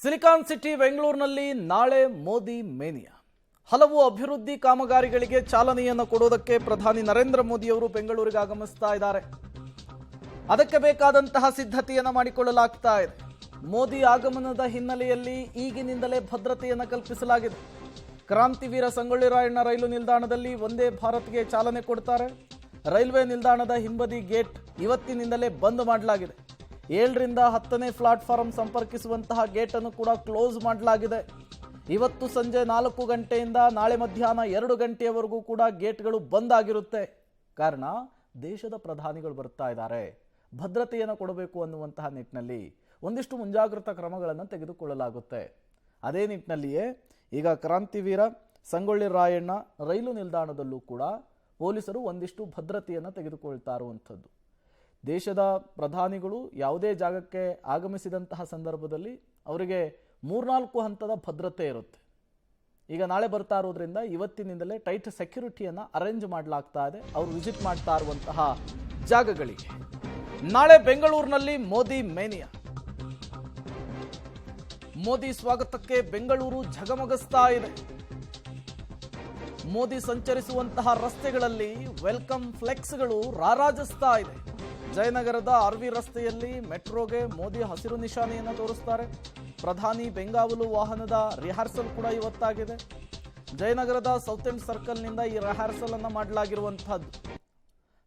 Silicon city ಬೆಂಗಳೂರಿನಲ್ಲಿ ನಾಳೆ Modi mania. ಹಲವು ಅಭಿವೃದ್ಧಿ ಕಾಮಗಾರಿಗಳಿಗೆ ಚಾಲನೆಯನ್ನು ಕೊಡೋದಕ್ಕೆ ಪ್ರಧಾನಿ ನರೇಂದ್ರ ಮೋದಿ ಅವರು ಬೆಂಗಳೂರಿಗೆ ಆಗಮಿಸ್ತಾ ಇದ್ದಾರೆ. ಅದಕ್ಕೆ ಬೇಕಾದಂತಹ ಸಿದ್ಧತೆಯನ್ನು ಮಾಡಿಕೊಳ್ಳಲಾಗ್ತಾ ಇದೆ. ಮೋದಿ ಆಗಮನದ ಹಿನ್ನೆಲೆಯಲ್ಲಿ ಈಗಿನಿಂದಲೇ ಭದ್ರತೆಯನ್ನು ಕಲ್ಪಿಸಲಾಗಿದೆ. ಕ್ರಾಂತಿವೀರ ಸಂಗೊಳ್ಳಿ ರಾಯಣ್ಣ ರೈಲು ನಿಲ್ದಾಣದಲ್ಲಿ ವಂದೇ ಭಾರತ್ಗೆ ಚಾಲನೆ ಕೊಡ್ತಾರೆ. ರೈಲ್ವೆ ನಿಲ್ದಾಣದ ಹಿಂಬದಿ ಗೇಟ್ ಇವತ್ತಿನಿಂದಲೇ ಬಂದ್ ಮಾಡಲಾಗಿದೆ. 7ರಿಂದ 10ನೇ ಪ್ಲಾಟ್ಫಾರ್ಮ್ ಸಂಪರ್ಕಿಸುವಂತಹ ಗೇಟ್ ಅನ್ನು ಕೂಡ ಕ್ಲೋಸ್ ಮಾಡಲಾಗಿದೆ. ಇವತ್ತು ಸಂಜೆ 4 ಗಂಟೆಯಿಂದ ನಾಳೆ ಮಧ್ಯಾಹ್ನ 2 ಗಂಟೆಯವರೆಗೂ ಕೂಡ ಗೇಟ್ಗಳು ಬಂದ್ ಆಗಿರುತ್ತೆ. ಕಾರಣ ದೇಶದ ಪ್ರಧಾನಿಗಳು ಬರ್ತಾ ಇದ್ದಾರೆ. ಭದ್ರತೆಯನ್ನು ಕೊಡಬೇಕು ಅನ್ನುವಂತಹ ನಿಟ್ಟಿನಲ್ಲಿ ಒಂದಿಷ್ಟು ಮುಂಜಾಗ್ರತಾ ಕ್ರಮಗಳನ್ನು ತೆಗೆದುಕೊಳ್ಳಲಾಗುತ್ತೆ. ಅದೇ ನಿಟ್ಟಿನಲ್ಲಿಯೇ ಈಗ ಕ್ರಾಂತಿವೀರ ಸಂಗೊಳ್ಳಿ ರಾಯಣ್ಣ ರೈಲು ನಿಲ್ದಾಣದಲ್ಲೂ ಕೂಡ ಪೊಲೀಸರು ಒಂದಿಷ್ಟು ಭದ್ರತೆಯನ್ನು ತೆಗೆದುಕೊಳ್ತಾ ಇರುವಂಥದ್ದು. ದೇಶದ ಪ್ರಧಾನಿಗಳು ಯಾವುದೇ ಜಾಗಕ್ಕೆ ಆಗಮಿಸಿದಂತಹ ಸಂದರ್ಭದಲ್ಲಿ ಅವರಿಗೆ 3-4 ಹಂತದ ಭದ್ರತೆ ಇರುತ್ತೆ. ಈಗ ನಾಳೆ ಬರ್ತಾ ಇರೋದ್ರಿಂದ ಇವತ್ತಿನಿಂದಲೇ ಟೈಟ್ ಸೆಕ್ಯೂರಿಟಿಯನ್ನು ಅರೇಂಜ್ ಮಾಡಲಾಗ್ತಾ ಇದೆ ಅವರು ವಿಸಿಟ್ ಮಾಡ್ತಾ ಇರುವಂತಹ ಜಾಗಗಳಿಗೆ. ನಾಳೆ ಬೆಂಗಳೂರಿನಲ್ಲಿ ಮೋದಿ ಮೇನಿಯಾ. ಮೋದಿ ಸ್ವಾಗತಕ್ಕೆ ಬೆಂಗಳೂರು ಝಗಮಗಿಸ್ತಾ ಇದೆ. ಮೋದಿ ಸಂಚರಿಸುವಂತಹ ರಸ್ತೆಗಳಲ್ಲಿ ವೆಲ್ಕಮ್ ಫ್ಲೆಕ್ಸ್ಗಳು ರಾರಾಜಿಸ್ತಾ ಇದೆ. ಜಯನಗರದ ಆರ್ವಿ ರಸ್ತೆಯಲ್ಲಿ ಮೆಟ್ರೋಗೆ ಮೋದಿ ಹಸಿರು ನಿಶಾನೆಯನ್ನು ತೋರಿಸ್ತಾರೆ. ಪ್ರಧಾನಿ ಬೆಂಗಾವಲು ವಾಹನದ ರಿಹರ್ಸಲ್ ಕೂಡ ಇವತ್ತಾಗಿದೆ. ಜಯನಗರದ ಸೌತ್ ಎಂಡ್ ಸರ್ಕಲ್ನಿಂದ ಈ ರಿಹರ್ಸಲ್ ಅನ್ನು ಮಾಡಲಾಗಿರುವಂತಹದ್ದು.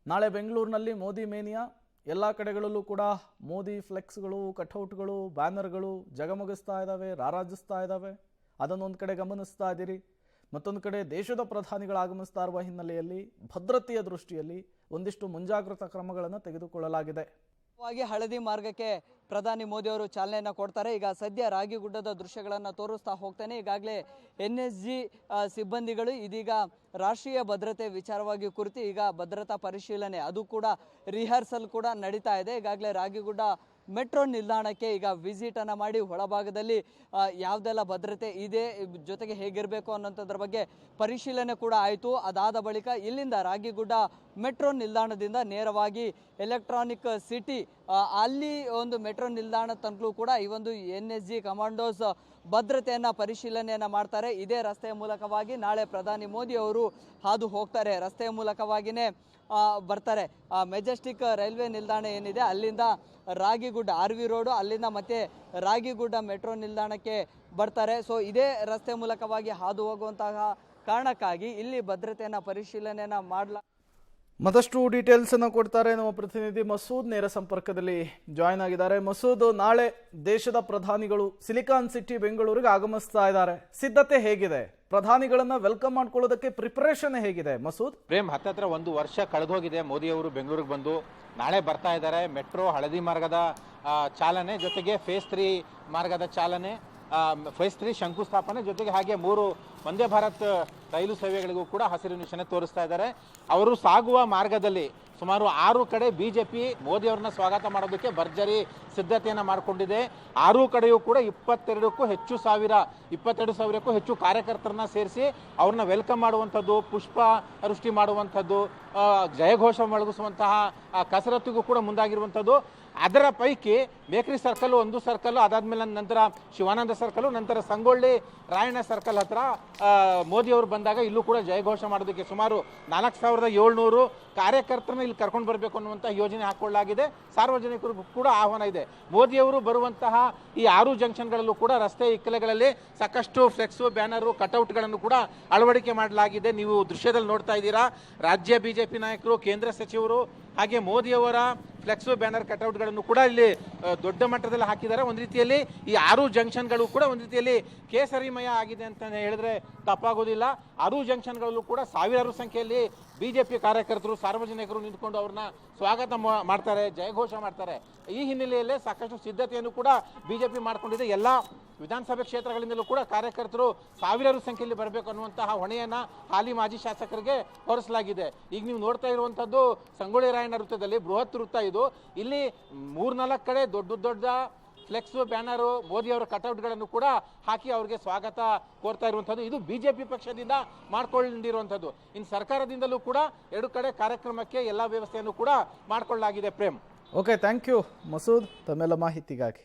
ನಾಳೆ ಬೆಂಗಳೂರಿನಲ್ಲಿ ಮೋದಿ ಮೇನಿಯಾ. ಎಲ್ಲ ಕಡೆಗಳಲ್ಲೂ ಕೂಡ ಮೋದಿ ಫ್ಲೆಕ್ಸ್ಗಳು, ಕಟೌಟ್ಗಳು, ಬ್ಯಾನರ್ಗಳು ಜಗಮಗಿಸ್ತಾ ಇದ್ದಾವೆ, ರಾರಾಜಿಸ್ತಾ ಇದ್ದಾವೆ. ಅದನ್ನೊಂದು ಕಡೆ ಗಮನಿಸ್ತಾ ಇದ್ದೀರಿ. ಮತ್ತೊಂದು ಕಡೆ ದೇಶದ ಪ್ರಧಾನಿಗಳು ಆಗಮಿಸ್ತಾ ಇರುವ ಹಿನ್ನೆಲೆಯಲ್ಲಿ ಭದ್ರತೆಯ ದೃಷ್ಟಿಯಲ್ಲಿ ಒಂದಿಷ್ಟು ಮುಂಜಾಗ್ರತಾ ಕ್ರಮಗಳನ್ನು ತೆಗೆದುಕೊಳ್ಳಲಾಗಿದೆ. ಹಳದಿ ಮಾರ್ಗಕ್ಕೆ ಪ್ರಧಾನಿ ಮೋದಿ ಅವರು ಚಾಲನೆಯನ್ನು ಕೊಡ್ತಾರೆ. ಈಗ ಸದ್ಯ ರಾಗಿಗುಡ್ಡದ ದೃಶ್ಯಗಳನ್ನು ತೋರಿಸ್ತಾ ಹೋಗ್ತೇನೆ. ಈಗಾಗಲೇ NSG ಸಿಬ್ಬಂದಿಗಳು ಇದೀಗ ರಾಷ್ಟ್ರೀಯ ಭದ್ರತೆ ವಿಚಾರವಾಗಿ ಕುರಿತು ಈಗ ಭದ್ರತಾ ಪರಿಶೀಲನೆ, ಅದು ಕೂಡ ರಿಹರ್ಸಲ್ ಕೂಡ ನಡೀತಾ ಇದೆ. ಈಗಾಗಲೇ ರಾಗಿಗುಡ್ಡ ಮೆಟ್ರೋ ನಿಲ್ದಾಣಕ್ಕೆ ಈಗ ವಿಸಿಟ್ ಅನ್ನು ಮಾಡಿ ಒಳಭಾಗದಲ್ಲಿ ಯಾವುದೆಲ್ಲ ಭದ್ರತೆ ಇದೆ, ಜೊತೆಗೆ ಹೇಗಿರಬೇಕು ಅನ್ನೋಂಥದ್ರ ಬಗ್ಗೆ ಪರಿಶೀಲನೆ ಕೂಡ ಆಯಿತು. ಅದಾದ ಬಳಿಕ ಇಲ್ಲಿಂದ ರಾಗಿಗುಡ್ಡ ಮೆಟ್ರೋ ನಿಲ್ದಾಣದಿಂದ ನೇರವಾಗಿ ಎಲೆಕ್ಟ್ರಾನಿಕ್ ಸಿಟಿ ಅಲ್ಲಿ ಒಂದು ಮೆಟ್ರೋ ನಿಲ್ದಾಣ ತನಕಲೂ ಕೂಡ ಈ ಒಂದು NSG ಕಮಾಂಡೋಸ್ ಭದ್ರತೆಯನ್ನು ಪರಿಶೀಲನೆಯನ್ನು ಮಾಡ್ತಾರೆ. ಇದೇ ರಸ್ತೆಯ ಮೂಲಕವಾಗಿ ನಾಳೆ ಪ್ರಧಾನಿ ಮೋದಿ ಅವರು ಹಾದು ಹೋಗ್ತಾರೆ. ರಸ್ತೆಯ ಮೂಲಕವಾಗಿಯೇ ಬರ್ತಾರೆ. ಮೆಜೆಸ್ಟಿಕ್ ರೈಲ್ವೆ ನಿಲ್ದಾಣ ಏನಿದೆ ಅಲ್ಲಿಂದ ರಾಗಿಗುಡ್ಡ RV ರೋಡು, ಅಲ್ಲಿಂದ ಮತ್ತೆ ರಾಗಿಗುಡ್ಡ ಮೆಟ್ರೋ ನಿಲ್ದಾಣಕ್ಕೆ ಬರ್ತಾರೆ. ಸೊ ಇದೇ ರಸ್ತೆ ಮೂಲಕವಾಗಿ ಹಾದು ಹೋಗುವಂತಹ ಕಾರಣಕ್ಕಾಗಿ ಇಲ್ಲಿ ಭದ್ರತೆಯನ್ನು ಪರಿಶೀಲನೆಯನ್ನು ಮತ್ತಷ್ಟು ಡೀಟೇಲ್ಸ್ ಅನ್ನು ಕೊಡ್ತಾರೆ ನಮ್ಮ ಪ್ರತಿನಿಧಿ ಮಸೂದ್. ನೇರ ಸಂಪರ್ಕದಲ್ಲಿ ಜಾಯ್ನ್ ಆಗಿದ್ದಾರೆ. ಮಸೂದ್, ನಾಳೆ ದೇಶದ ಪ್ರಧಾನಿಗಳು ಸಿಲಿಕಾನ್ ಸಿಟಿ ಬೆಂಗಳೂರಿಗೆ ಆಗಮಿಸ್ತಾ ಇದ್ದಾರೆ. ಸಿದ್ಧತೆ ಹೇಗಿದೆ? ಪ್ರಧಾನಿಗಳನ್ನ ವೆಲ್ಕಮ್ ಮಾಡ್ಕೊಳ್ಳೋದಕ್ಕೆ ಪ್ರಿಪರೇಷನ್ ಹೇಗಿದೆ ಮಸೂದ್? ಪ್ರೇಮ್, ಹತ್ತತ್ರ 1 ವರ್ಷ ಕಳೆದೋಗಿದೆ ಮೋದಿ ಅವರು ಬೆಂಗಳೂರಿಗೆ ಬಂದು. ನಾಳೆ ಬರ್ತಾ ಇದ್ದಾರೆ. ಮೆಟ್ರೋ ಹಳದಿ ಮಾರ್ಗದ ಚಾಲನೆ ಜೊತೆಗೆ ಫೇಸ್ 3 ಮಾರ್ಗದ ಚಾಲನೆ, ಫೇಸ್ 3 ಶಂಕುಸ್ಥಾಪನೆ ಜೊತೆಗೆ ಹಾಗೆ 3 ವಂದೇ ಭಾರತ್ ರೈಲು ಸೇವೆಗಳಿಗೂ ಕೂಡ ಹಸಿರು ನಿಶಾನೆ ತೋರಿಸ್ತಾ ಇದ್ದಾರೆ. ಅವರು ಸಾಗುವ ಮಾರ್ಗದಲ್ಲಿ ಸುಮಾರು 6 ಕಡೆ ಬಿಜೆಪಿ ಮೋದಿ ಅವರನ್ನ ಸ್ವಾಗತ ಮಾಡೋದಕ್ಕೆ ಭರ್ಜರಿ ಸಿದ್ಧತೆಯನ್ನು ಮಾಡಿಕೊಂಡಿದೆ. 6 ಕಡೆಯೂ ಕೂಡ 22 ಸಾವಿರಕ್ಕೂ ಹೆಚ್ಚು ಕಾರ್ಯಕರ್ತರನ್ನ ಸೇರಿಸಿ ಅವ್ರನ್ನ ವೆಲ್ಕಮ್ ಮಾಡುವಂಥದ್ದು, ಪುಷ್ಪ ವೃಷ್ಟಿ ಮಾಡುವಂಥದ್ದು, ಜಯಘೋಷ ಮೊಳಗಿಸುವಂತಹ ಕಸರತ್ತಿಗೂ ಕೂಡ ಮುಂದಾಗಿರುವಂಥದ್ದು. ಅದರ ಪೈಕಿ ಬೇಕರಿ ಸರ್ಕಲ್ ಒಂದು ಸರ್ಕಲ್, ಅದಾದ್ಮೇಲೆ ನಂತರ ಶಿವಾನಂದ ಸರ್ಕಲ್, ನಂತರ ಸಂಗೊಳ್ಳಿ ರಾಯಣ್ಣ ಸರ್ಕಲ್ ಹತ್ರ ಮೋದಿ ಅವರು ಬಂದಾಗ ಇಲ್ಲೂ ಕೂಡ ಜಯಘೋಷ ಮಾಡೋದಕ್ಕೆ ಸುಮಾರು 4700 ಕಾರ್ಯಕರ್ತರನ್ನ ಇಲ್ಲಿ ಕರ್ಕೊಂಡು ಬರಬೇಕು ಅನ್ನುವಂಥ ಯೋಜನೆ ಹಾಕೊಳ್ಳಲಾಗಿದೆ. ಸಾರ್ವಜನಿಕರಿಗೂ ಕೂಡ ಆಹ್ವಾನ ಇದೆ. ಮೋದಿಯವರು ಬರುವಂತಹ ಈ 6 ಜಂಕ್ಷನ್ಗಳಲ್ಲೂ ಕೂಡ ರಸ್ತೆ ಇಕ್ಕಲೆಗಳಲ್ಲಿ ಸಾಕಷ್ಟು ಫ್ಲೆಕ್ಸು, ಬ್ಯಾನರು, ಕಟೌಟ್ಗಳನ್ನು ಕೂಡ ಅಳವಡಿಕೆ ಮಾಡಲಾಗಿದೆ. ನೀವು ದೃಶ್ಯದಲ್ಲಿ ನೋಡ್ತಾ ಇದ್ದೀರಾ. ರಾಜ್ಯ ಬಿಜೆಪಿ ನಾಯಕರು, ಕೇಂದ್ರ ಸಚಿವರು ಹಾಗೆ ಮೋದಿಯವರ ಫ್ಲೆಕ್ಸು, ಬ್ಯಾನರ್, ಕಟೌಟ್ಗಳನ್ನು ಕೂಡ ಇಲ್ಲಿ ದೊಡ್ಡ ಮಟ್ಟದಲ್ಲಿ ಹಾಕಿದ್ದಾರೆ. ಒಂದು ರೀತಿಯಲ್ಲಿ ಈ 6 ಜಂಕ್ಷನ್ಗಳು ಕೂಡ ಒಂದು ರೀತಿಯಲ್ಲಿ ಕೇಸರಿಮಯ ಆಗಿದೆ ಅಂತ ಹೇಳಿದ್ರೆ ತಪ್ಪಾಗೋದಿಲ್ಲ. 6 ಜಂಕ್ಷನ್ಗಳಲ್ಲೂ ಕೂಡ ಸಾವಿರಾರು ಸಂಖ್ಯೆಯಲ್ಲಿ ಬಿಜೆಪಿ ಕಾರ್ಯಕರ್ತರು, ಸಾರ್ವಜನಿಕರು ನಿಂತ್ಕೊಂಡು ಅವ್ರನ್ನ ಸ್ವಾಗತ ಮಾಡ್ತಾರೆ, ಜಯಘೋಷ ಮಾಡ್ತಾರೆ. ಈ ಹಿನ್ನೆಲೆಯಲ್ಲೇ ಸಾಕಷ್ಟು ಸಿದ್ಧತೆಯನ್ನು ಕೂಡ ಬಿಜೆಪಿ ಮಾಡಿಕೊಂಡಿದೆ. ಎಲ್ಲ ವಿಧಾನಸಭೆ ಕ್ಷೇತ್ರಗಳಿಂದಲೂ ಕೂಡ ಕಾರ್ಯಕರ್ತರು ಸಾವಿರಾರು ಸಂಖ್ಯೆಯಲ್ಲಿ ಬರಬೇಕು ಅನ್ನುವಂತಹ ಹೊಣೆಯನ್ನ ಹಾಲಿ ಮಾಜಿ ಶಾಸಕರಿಗೆ ಹೊರಿಸಲಾಗಿದೆ. ಈಗ ನೀವು ನೋಡ್ತಾ ಇರುವಂತದ್ದು ಸಂಗೊಳ್ಳಿ ರಾಯಣ್ಣ ವೃತ್ತದಲ್ಲಿ ಬೃಹತ್ ವೃತ್ತ ಇದು. ಇಲ್ಲಿ 3-4 ಕಡೆ ದೊಡ್ಡ ಫ್ಲೆಕ್ಸ್, ಬ್ಯಾನರು, ಮೋದಿ ಅವರ ಕಟೌಟ್ಗಳನ್ನು ಕೂಡ ಹಾಕಿ ಅವರಿಗೆ ಸ್ವಾಗತ ಕೋರ್ತಾ ಇರುವಂಥದ್ದು. ಇದು ಬಿಜೆಪಿ ಪಕ್ಷದಿಂದ ಮಾಡಿಕೊಂಡಿರುವಂಥದ್ದು. ಇನ್ನು ಸರ್ಕಾರದಿಂದಲೂ ಕೂಡ 2 ಕಡೆ ಕಾರ್ಯಕ್ರಮಕ್ಕೆ ಎಲ್ಲ ವ್ಯವಸ್ಥೆಯನ್ನು ಕೂಡ ಮಾಡಿಕೊಳ್ಳಲಾಗಿದೆ. Prem, okay, thank you Masood ತಮ್ಮೆಲ್ಲ ಮಾಹಿತಿಗಾಗಿ.